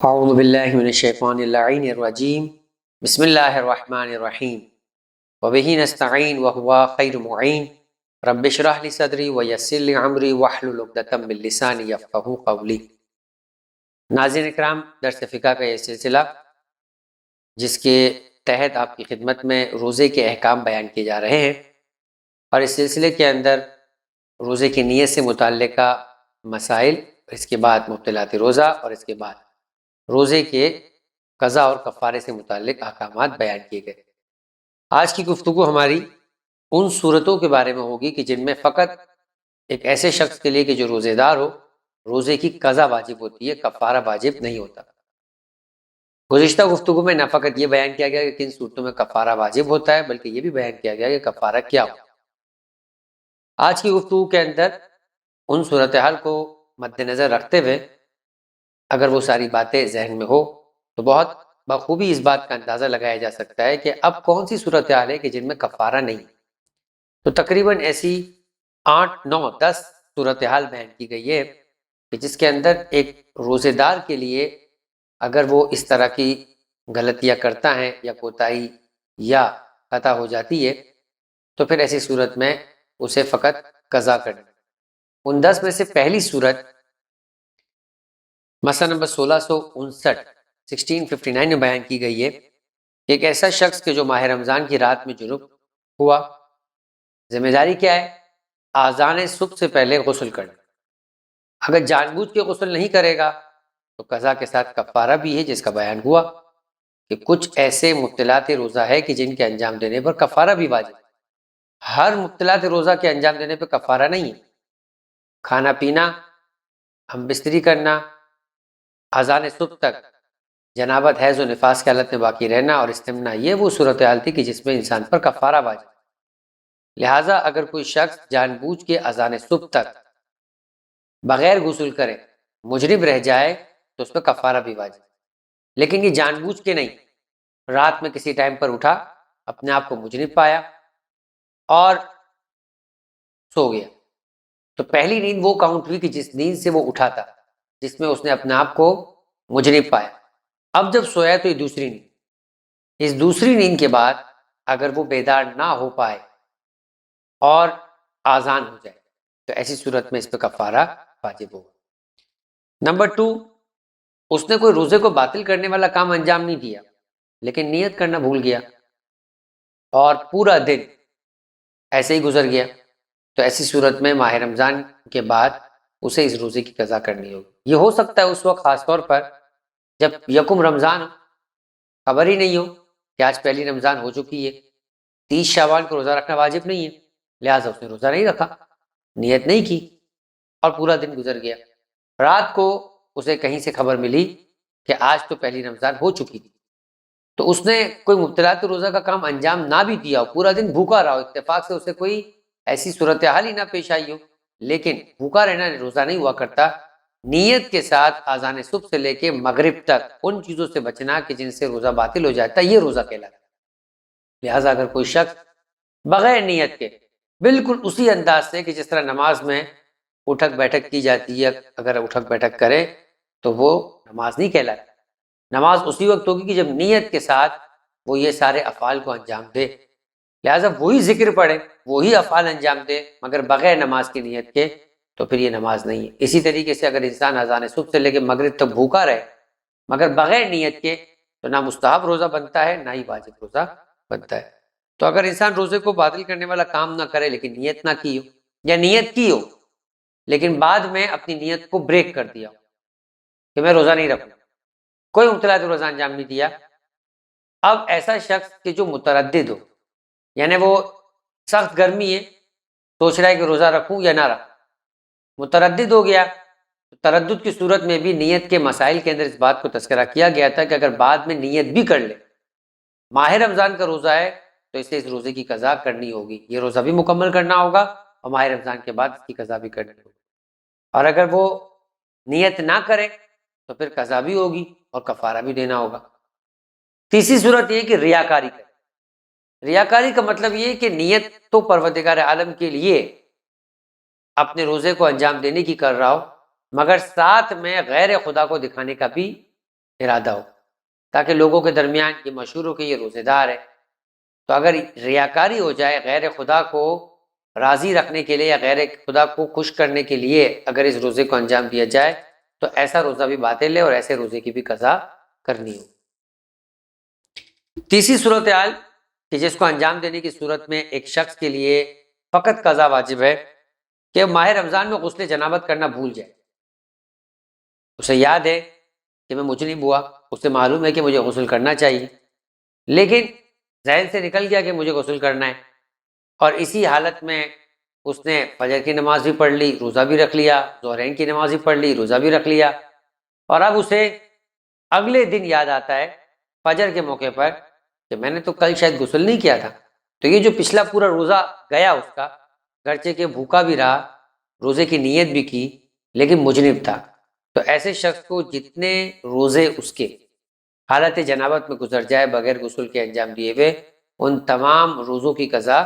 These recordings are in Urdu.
اعوذ باللہ من الشیطان اللعین الرجیم بسم اللہ الرحمن الرحیم وبہ نستعین وہو خیر معین رب اشرح لی صدری ویسر لی امری واحلل عقدۃ من لسانی یفقہوا قولی۔ ناظرین اکرام، درس فقہ کا یہ سلسلہ جس کے تحت آپ کی خدمت میں روزے کے احکام بیان کیے جا رہے ہیں، اور اس سلسلے کے اندر روزے کی نیت سے متعلقہ مسائل، اس کے بعد مبطلات روزہ، اور اس کے بعد روزے کے قضا اور کفارے سے متعلق احکامات بیان کیے گئے۔ آج کی گفتگو ہماری ان صورتوں کے بارے میں ہوگی کہ جن میں فقط ایک ایسے شخص کے لیے کہ جو روزے دار ہو، روزے کی قضا واجب ہوتی ہے، کفارہ واجب نہیں ہوتا۔ گزشتہ گفتگو میں نہ فقط یہ بیان کیا گیا کہ کن صورتوں میں کفارہ واجب ہوتا ہے، بلکہ یہ بھی بیان کیا گیا کہ کفارہ کیا ہو۔ آج کی گفتگو کے اندر ان صورتحال کو مد نظر رکھتے ہوئے اگر وہ ساری باتیں ذہن میں ہو تو بہت بخوبی اس بات کا اندازہ لگایا جا سکتا ہے کہ اب کون سی صورتحال ہے کہ جن میں کفارہ نہیں۔ تو تقریباً ایسی 8، 9، 10 صورتحال بیان کی گئی ہے کہ جس کے اندر ایک روزے دار کے لیے اگر وہ اس طرح کی غلطیاں کرتا ہے یا کوتاہی یا خطا ہو جاتی ہے تو پھر ایسی صورت میں اسے فقط قضا کرنی۔ ان 10 میں سے پہلی صورت مسئلہ نمبر 1659 میں بیان کی گئی ہے کہ ایک ایسا شخص کہ جو ماہ رمضان کی رات میں جنب ہوا، ذمہ داری کیا ہے؟ آذان صبح سے پہلے غسل کرنا۔ اگر جان بوجھ کے غسل نہیں کرے گا تو قضا کے ساتھ کفارہ بھی ہے، جس کا بیان ہوا کہ کچھ ایسے مبطلات روزہ ہے کہ جن کے انجام دینے پر کفارہ بھی واجب ہے۔ ہر مبطلات روزہ کے انجام دینے پر کفارہ نہیں ہے۔ کھانا پینا، ہم بستری کرنا، اذان صبح تک جنابت، حیض و نفاس کی حالت میں باقی رہنا اور استمنا، یہ وہ صورتحال تھی کہ جس میں انسان پر کفارہ واجب۔ لہٰذا اگر کوئی شخص جان بوجھ کے اذان صبح تک بغیر غسل کرے مجرم رہ جائے تو اس پہ کفارہ بھی واجب، لیکن یہ جان بوجھ کے نہیں، رات میں کسی ٹائم پر اٹھا، اپنے آپ کو مجرم پایا اور سو گیا، تو پہلی نیند وہ کاؤنٹ ہوئی کہ جس نیند سے وہ اٹھا تھا، جس میں اس نے اپنے آپ کو مجرم پایا۔ اب جب سویا تو یہ دوسری نیند، اس دوسری نیند کے بعد اگر وہ بیدار نہ ہو پائے اور آذان ہو جائے تو ایسی صورت میں اس پہ کفارہ واجب ہوگا۔ نمبر 2، اس نے کوئی روزے کو باطل کرنے والا کام انجام نہیں دیا لیکن نیت کرنا بھول گیا اور پورا دن ایسے ہی گزر گیا، تو ایسی صورت میں ماہ رمضان کے بعد اسے اس روزے کی قضا کرنی ہوگی۔ یہ ہو سکتا ہے اس وقت خاص طور پر جب یکم رمضان ہو، خبر ہی نہیں ہو کہ آج پہلی رمضان ہو چکی ہے، 30 شعبان کو روزہ رکھنا واجب نہیں ہے، لہٰذا اس نے روزہ نہیں رکھا، نیت نہیں کی اور پورا دن گزر گیا۔ رات کو اسے کہیں سے خبر ملی کہ آج تو پہلی رمضان ہو چکی تھی، تو اس نے کوئی مبطلات روزہ کا کام انجام نہ بھی دیا ہو، پورا دن بھوکا رہا ہو، اتفاق سے اسے کوئی ایسی صورتحال ہی نہ پیش آئی ہو، لیکن بھوکا رہنا روزہ نہیں ہوا کرتا۔ نیت کے ساتھ آذان صبح سے لے کے مغرب تک ان چیزوں سے بچنا کہ جن سے روزہ باطل ہو جاتا ہے، یہ روزہ کہلاتا ہے۔ لہٰذا اگر کوئی شخص بغیر نیت کے بالکل اسی انداز سے کہ جس طرح نماز میں اٹھک بیٹھک کی جاتی ہے، اگر اٹھک بیٹھک کرے تو وہ نماز نہیں کہلاتی۔ نماز اسی وقت ہوگی کہ جب نیت کے ساتھ وہ یہ سارے افعال کو انجام دے، لہٰذا وہی ذکر پڑھے، وہی افعال انجام دے، مگر بغیر نماز کی نیت کے تو پھر یہ نماز نہیں ہے۔ اسی طریقے سے اگر انسان اذان صبح سے لے کے مغرب تک بھوکا رہے مگر بغیر نیت کے تو نہ مستحب روزہ بنتا ہے نہ ہی واجب روزہ بنتا ہے۔ تو اگر انسان روزے کو باطل کرنے والا کام نہ کرے لیکن نیت نہ کی ہو، یا نیت کی ہو لیکن بعد میں اپنی نیت کو بریک کر دیا ہو کہ میں روزہ نہیں رکھوں، کوئی مبطلات روزہ انجام نہیں دیا، اب ایسا شخص کہ جو متردد ہو، یعنی وہ سخت گرمی ہے، سوچ رہا ہے کہ روزہ رکھوں یا نہ رکھوں، متردد ہو گیا، تردد کی صورت میں بھی نیت کے مسائل کے اندر اس بات کو تذکرہ کیا گیا تھا کہ اگر بعد میں نیت بھی کر لے، ماہ رمضان کا روزہ ہے تو اسے اس روزے کی قضا کرنی ہوگی، یہ روزہ بھی مکمل کرنا ہوگا اور ماہ رمضان کے بعد اس کی قضا بھی کرنی ہوگی، اور اگر وہ نیت نہ کرے تو پھر قضا بھی ہوگی اور کفارہ بھی دینا ہوگا۔ تیسری صورت یہ کہ ریاکاری کرے۔ ریاکاری کا مطلب یہ کہ نیت تو پروردگار عالم کے لیے اپنے روزے کو انجام دینے کی کر رہا ہو، مگر ساتھ میں غیر خدا کو دکھانے کا بھی ارادہ ہو، تاکہ لوگوں کے درمیان یہ مشہور ہو کہ یہ روزے دار ہے۔ تو اگر ریاکاری ہو جائے، غیر خدا کو راضی رکھنے کے لیے یا غیر خدا کو خوش کرنے کے لیے اگر اس روزے کو انجام دیا جائے تو ایسا روزہ بھی باطل ہے اور ایسے روزے کی بھی قضا کرنی ہو۔ تیسری صورتحال کہ جس کو انجام دینے کی صورت میں ایک شخص کے لیے فقط قضا واجب ہے کہ ماہ رمضان میں غسل جنابت کرنا بھول جائے۔ اسے یاد ہے کہ میں مجرم ہوا، اسے معلوم ہے کہ مجھے غسل کرنا چاہیے، لیکن ذہن سے نکل گیا کہ مجھے غسل کرنا ہے، اور اسی حالت میں اس نے فجر کی نماز بھی پڑھ لی، روزہ بھی رکھ لیا، ظہرین کی نماز بھی پڑھ لی، روزہ بھی رکھ لیا، اور اب اسے اگلے دن یاد آتا ہے فجر کے موقع پر کہ میں نے تو کل شاید غسل نہیں کیا تھا، تو یہ جو پچھلا پورا روزہ گیا اس کا، گرچہ کہ بھوکا بھی رہا، روزے کی نیت بھی کی، لیکن مجرم تھا۔ تو ایسے شخص کو جتنے روزے اس کے حالت جنابت میں گزر جائے بغیر غسل کے انجام دیے ہوئے، ان تمام روزوں کی قضا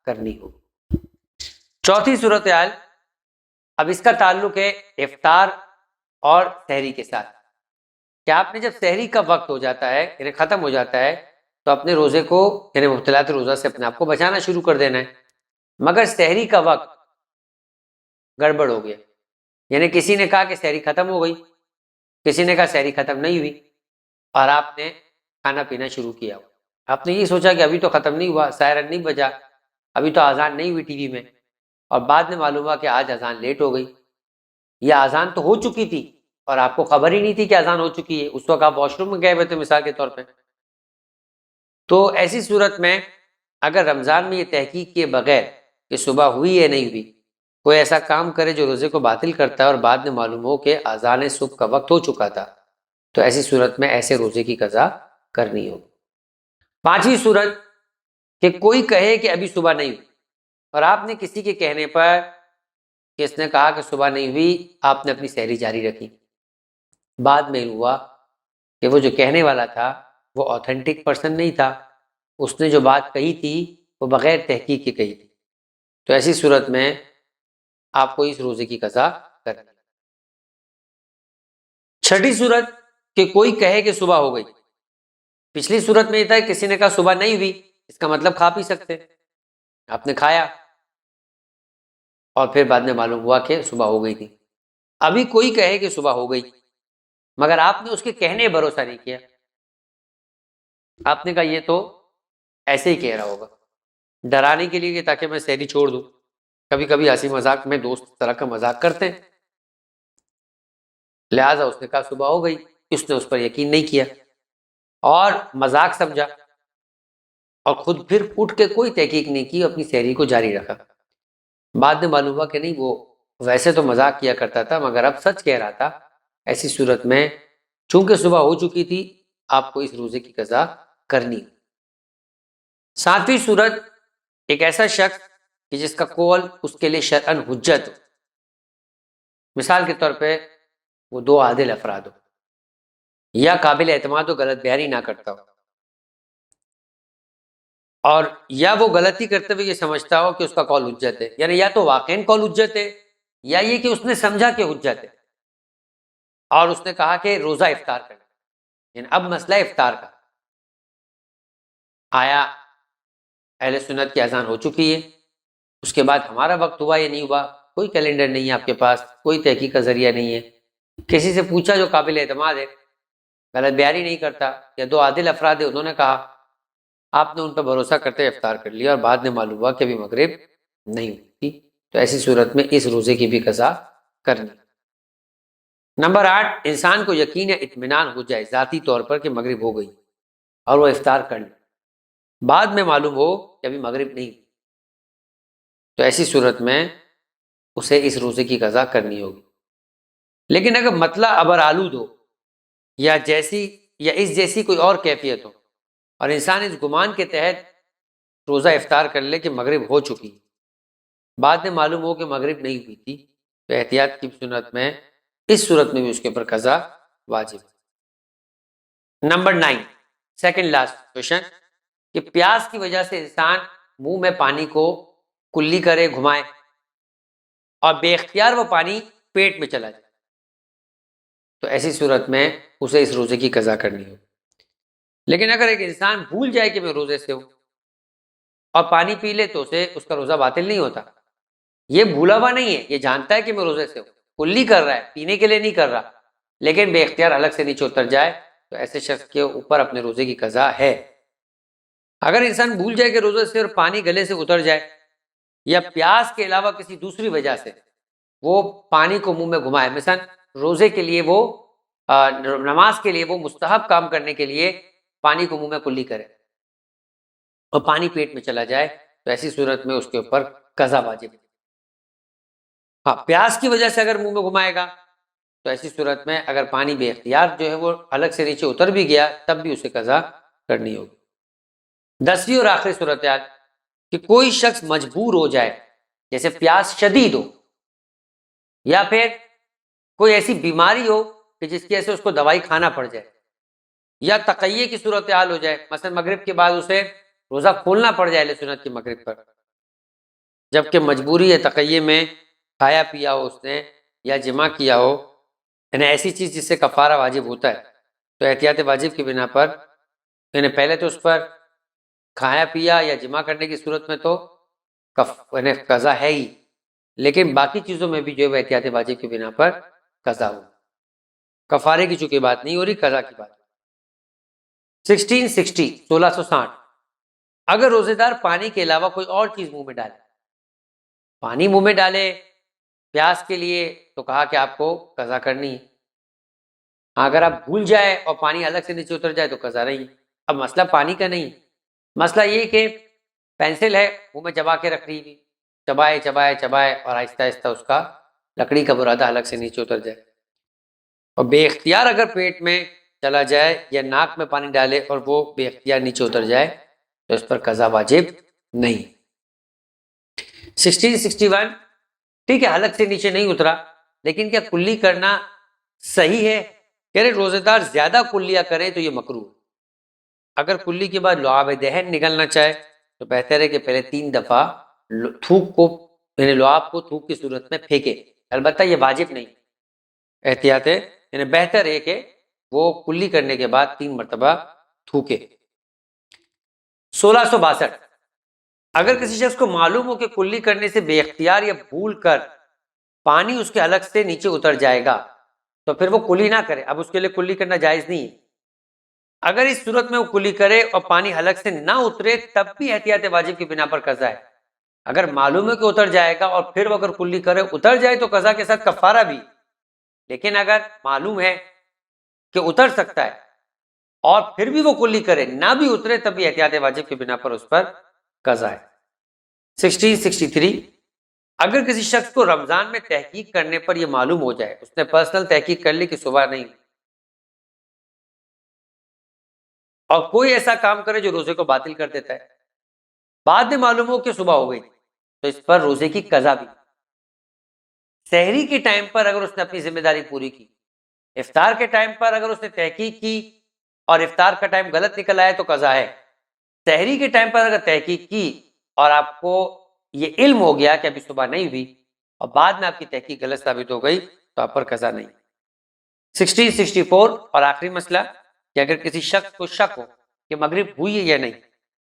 کرنی ہوگی۔ چوتھی صورتحال، اب اس کا تعلق ہے افطار اور سحری کے ساتھ، کہ آپ نے جب سحری کا وقت ہو جاتا ہے یعنی ختم ہو جاتا ہے تو اپنے روزے کو یعنی مبتلات روزہ سے اپنے آپ کو بچانا شروع کر دینا ہے، مگر سحری کا وقت گڑبڑ ہو گیا، یعنی کسی نے کہا کہ سحری ختم ہو گئی، کسی نے کہا سحری ختم نہیں ہوئی، اور آپ نے کھانا پینا شروع کیا۔ آپ نے یہ سوچا کہ ابھی تو ختم نہیں ہوا، سائرن نہیں بجا، ابھی تو اذان نہیں ہوئی ٹی وی میں، اور بعد میں معلوم ہوا کہ آج اذان لیٹ ہو گئی، یا اذان تو ہو چکی تھی اور آپ کو خبر ہی نہیں تھی کہ اذان ہو چکی ہے، اس وقت آپ واش روم میں گئے ہوئے تھے مثال کے طور پہ۔ تو ایسی صورت میں اگر رمضان میں یہ تحقیق کیے بغیر کہ صبح ہوئی یا نہیں ہوئی کوئی ایسا کام کرے جو روزے کو باطل کرتا ہے اور بعد میں معلوم ہو کہ اذان صبح کا وقت ہو چکا تھا، تو ایسی صورت میں ایسے روزے کی قضا کرنی ہوگی۔ پانچویں صورت کہ کوئی کہے کہ ابھی صبح نہیں ہوئی، اور آپ نے کسی کے کہنے پر کہ اس نے کہا کہ صبح نہیں ہوئی، آپ نے اپنی سحری جاری رکھی، بعد میں ہوا کہ وہ جو کہنے والا تھا وہ آتھینٹک پرسن نہیں تھا، اس نے جو بات کہی تھی وہ بغیر تحقیق کی کہی تھی، تو ایسی صورت میں آپ کو اس روزے کی قضا کرنی۔ چھٹی صورت کہ کوئی کہے کہ صبح ہو گئی، پچھلی صورت میں یہ تھا کسی نے کہا صبح نہیں ہوئی، اس کا مطلب کھا پی سکتے، آپ نے کھایا اور پھر بعد میں معلوم ہوا کہ صبح ہو گئی تھی۔ ابھی کوئی کہے کہ صبح ہو گئی مگر آپ نے اس کے کہنے بھروسہ نہیں کیا، آپ نے کہا یہ تو ایسے ہی کہہ رہا ہوگا، ڈرانے کے لیے کہ تاکہ میں سحری چھوڑ دوں، کبھی کبھی ہنسی مذاق میں دوست اس طرح کا مذاق کرتے ہیں، لہٰذا اس نے کہا صبح ہو گئی، اس نے اس پر یقین نہیں کیا اور مذاق سمجھا، اور خود پھر اٹھ کے کوئی تحقیق نہیں کی، اپنی سحری کو جاری رکھا، بعد میں معلوم ہوا کہ نہیں وہ ویسے تو مذاق کیا کرتا تھا مگر اب سچ کہہ رہا تھا۔ ایسی صورت میں چونکہ صبح ہو چکی تھی آپ کو اس روزے کی قضا کرنی۔ ساتویں صورت ایک ایسا شخص کہ جس کا قول اس کے لیے شرعاً حجت ہو، مثال کے طور پہ وہ دو عادل افراد ہو یا قابل اعتماد و غلط بیانی نہ کرتا ہو، اور یا وہ غلطی کرتے ہوئے یہ سمجھتا ہو کہ اس کا قول حجت ہے، یعنی یا تو واقعاً قول حجت ہے یا یہ کہ اس نے سمجھا کہ حجت ہے، اور اس نے کہا کہ روزہ افطار کرنا، یعنی اب مسئلہ افطار کا آیا، اہل سنت کی اذان ہو چکی ہے، اس کے بعد ہمارا وقت ہوا یا نہیں ہوا، کوئی کیلنڈر نہیں ہے آپ کے پاس، کوئی تحقیق کا ذریعہ نہیں ہے، کسی سے پوچھا جو قابل اعتماد ہے، غلط بیانی نہیں کرتا، یا دو عادل افراد ہیں انہوں نے کہا، آپ نے ان پر بھروسہ کرتے افطار کر لیا اور بعد میں معلوم ہوا کہ ابھی مغرب نہیں ہوئی تھی، تو ایسی صورت میں اس روزے کی بھی قضا کرنی۔ نمبر 8، انسان کو یقین یا اطمینان ہو جائے ذاتی طور پر کہ مغرب ہو گئی اور وہ افطار کر لے، بعد میں معلوم ہو کہ ابھی مغرب نہیں، تو ایسی صورت میں اسے اس روزے کی قضا کرنی ہوگی۔ لیکن اگر مطلع ابر آلود ہو یا اس جیسی کوئی اور کیفیت ہو اور انسان اس گمان کے تحت روزہ افطار کر لے کہ مغرب ہو چکی، بعد میں معلوم ہو کہ مغرب نہیں ہوئی تھی، تو احتیاط کی صورت میں اس صورت میں بھی اس کے اوپر قضا واجب۔ نمبر 9، سیکنڈ لاسٹ کوشچن، کہ پیاس کی وجہ سے انسان منہ میں پانی کو کلی کرے گھمائے اور بے اختیار وہ پانی پیٹ میں چلا جائے، تو ایسی صورت میں اسے اس روزے کی قضا کرنی ہو۔ لیکن اگر ایک انسان بھول جائے کہ میں روزے سے ہوں اور پانی پی لے تو اسے اس کا روزہ باطل نہیں ہوتا۔ یہ بھولا ہوا نہیں ہے، یہ جانتا ہے کہ میں روزے سے ہوں، کلی کر رہا ہے، پینے کے لیے نہیں کر رہا، لیکن بے اختیار حلق سے نیچے اتر جائے تو ایسے شخص کے اوپر اپنے روزے کی قضا ہے۔ اگر انسان بھول جائے کہ روزے سے اور پانی گلے سے اتر جائے یا پیاس کے علاوہ کسی دوسری وجہ سے وہ پانی کو منہ میں گھمائے، مثلا روزے کے لیے وہ نماز کے لیے وہ مستحب کام کرنے کے لیے پانی کو منہ میں کلی کرے اور پانی پیٹ میں چلا جائے تو ایسی صورت میں اس کے اوپر قضا واجب ہے۔ ہاں، پیاس کی وجہ سے اگر منہ میں گھمائے گا تو ایسی صورت میں اگر پانی بے اختیار جو ہے وہ حلق سے نیچے اتر بھی گیا تب بھی اسے قضا کرنی ہوگی۔ 10ویں اور آخری صورتحال کہ کوئی شخص مجبور ہو جائے، جیسے پیاس شدید ہو یا پھر کوئی ایسی بیماری ہو کہ جس کی وجہ سے اس کو دوائی کھانا پڑ جائے، یا تقیے کی صورتحال ہو جائے، مثلا مغرب کے بعد اسے روزہ کھولنا پڑ جائے سنت کی مغرب پر، جبکہ مجبوری ہے، تقیے میں کھایا پیا ہو اس نے یا جمع کیا ہو، یعنی ایسی چیز جس سے کفارہ واجب ہوتا ہے، تو احتیاط واجب کی بنا پر یعنی پہلے تو اس پر کھایا پیا یا جمع کرنے کی صورت میں تو یعنی قضا ہے ہی، لیکن باقی چیزوں میں بھی جو ہے احتیاط واجب کی بنا پر قضا ہو، کفارے کی چونکہ بات نہیں ہو رہی، قضا کی بات۔ 1660 اگر روزے دار پانی کے علاوہ کوئی اور چیز منہ میں ڈالے، پانی منہ میں ڈالے پیاس کے لیے تو کہا کہ آپ کو قضا کرنی ہے، اگر آپ بھول جائے اور پانی الگ سے نیچے اتر جائے تو قضا نہیں۔ اب مسئلہ پانی کا نہیں، مسئلہ یہ کہ پینسل ہے منہ میں چبا کے رکھ رہی ہوئی، چبائے چبائے چبائے اور آہستہ آہستہ اس کا لکڑی کا برادہ الگ سے نیچے اتر جائے، اور بے اختیار اگر پیٹ میں چلا جائے یا ناک میں پانی ڈالے اور وہ بے اختیار نیچے اتر جائے تو اس پر قضا واجب نہیں۔ 1661 ٹھیک ہے، حلق سے نیچے نہیں اترا، لیکن کیا کلی کرنا صحیح ہے؟ کہہ رہے روزے دار زیادہ کلیہ کرے تو یہ مکروہ ہے۔ اگر کلی کے بعد لعاب دہن نکلنا چاہے تو بہتر ہے کہ پہلے 3 دفعہ تھوک کو یعنی لعاب کو تھوک کی صورت میں پھینکے، البتہ یہ واجب نہیں، احتیاط ہے، یعنی بہتر ہے کہ وہ کلی کرنے کے بعد 3 مرتبہ تھوکے۔ 1662 اگر کسی شخص کو معلوم ہو کہ کلی کرنے سے بے اختیار یا بھول کر پانی اس کے حلق سے نیچے اتر جائے گا تو پھر وہ کلی نہ کرے، اب اس کے لیے کلی کرنا جائز نہیں ہے۔ اگر اس صورت میں وہ کلی کرے اور پانی حلق سے نہ اترے تب بھی احتیاط واجب کی بنا پر قضا ہے۔ اگر معلوم ہے کہ اتر جائے گا اور پھر وہ اگر کلی کرے اتر جائے تو قضا کے ساتھ کفارہ بھی، لیکن اگر معلوم ہے کہ اتر سکتا ہے اور پھر بھی وہ کلی کرے نہ بھی اترے تب بھی احتیاط واجب کی بنا پر اس پر قضا ہے۔ 1663 اگر کسی شخص کو رمضان میں تحقیق کرنے پر یہ معلوم ہو جائے، اس نے پرسنل تحقیق کر لی کہ صبح نہیں، اور کوئی ایسا کام کرے جو روزے کو باطل کر دیتا ہے، بعد میں معلوم ہو کہ صبح ہو گئی تو اس پر روزے کی قضا بھی۔ سحری کے ٹائم پر اگر اس نے اپنی ذمہ داری پوری کی، افطار کے ٹائم پر اگر اس نے تحقیق کی اور افطار کا ٹائم غلط نکل آیا تو قضا ہے۔ سحری کے ٹائم پر اگر تحقیق کی اور آپ کو یہ علم ہو گیا کہ ابھی صبح نہیں ہوئی اور بعد میں آپ کی تحقیق غلط ثابت ہو گئی تو آپ پر قضا نہیں۔ 1664 اور آخری مسئلہ کہ اگر کسی شخص کو شک ہو کہ مغرب ہوئی ہے یا نہیں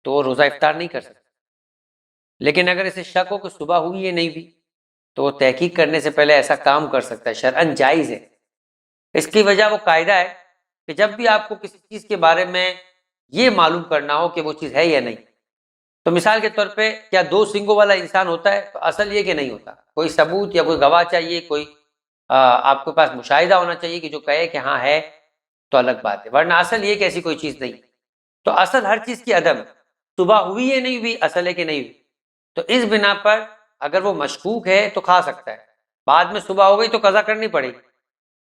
تو وہ روزہ افطار نہیں کر سکتا، لیکن اگر اسے شک ہو کہ صبح ہوئی ہے نہیں ہوئی تو وہ تحقیق کرنے سے پہلے ایسا کام کر سکتا ہے، شرعاً جائز ہے۔ اس کی وجہ وہ قاعدہ ہے کہ جب بھی آپ کو کسی چیز کے بارے میں یہ معلوم کرنا ہو کہ وہ چیز ہے یا نہیں، تو مثال کے طور پہ کیا 2 سنگوں والا انسان ہوتا ہے؟ تو اصل یہ کہ نہیں ہوتا، کوئی ثبوت یا کوئی گواہ چاہیے، کوئی آپ کے پاس مشاہدہ ہونا چاہیے کہ جو کہے کہ ہاں ہے تو الگ بات ہے، ورنہ اصل یہ کہ ایسی کوئی چیز نہیں۔ تو اصل ہر چیز کی عدم، صبح ہوئی ہے نہیں ہوئی، اصل ہے کہ نہیں ہوئی، تو اس بنا پر اگر وہ مشکوک ہے تو کھا سکتا ہے، بعد میں صبح ہو گئی تو قضا کرنی پڑے گی،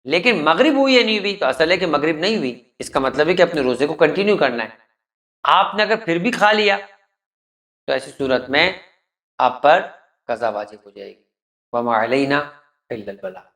لیکن مغرب ہوئی ہے نہیں ہوئی تو اصل ہے کہ مغرب نہیں ہوئی، اس کا مطلب ہے کہ اپنے روزے کو کنٹینیو کرنا ہے۔ آپ نے اگر پھر بھی کھا لیا تو ایسی صورت میں آپ پر قضا واجب ہو جائے گی۔ وَمَا عَلَيْنَا إِلَّا الْبَلَاغُ۔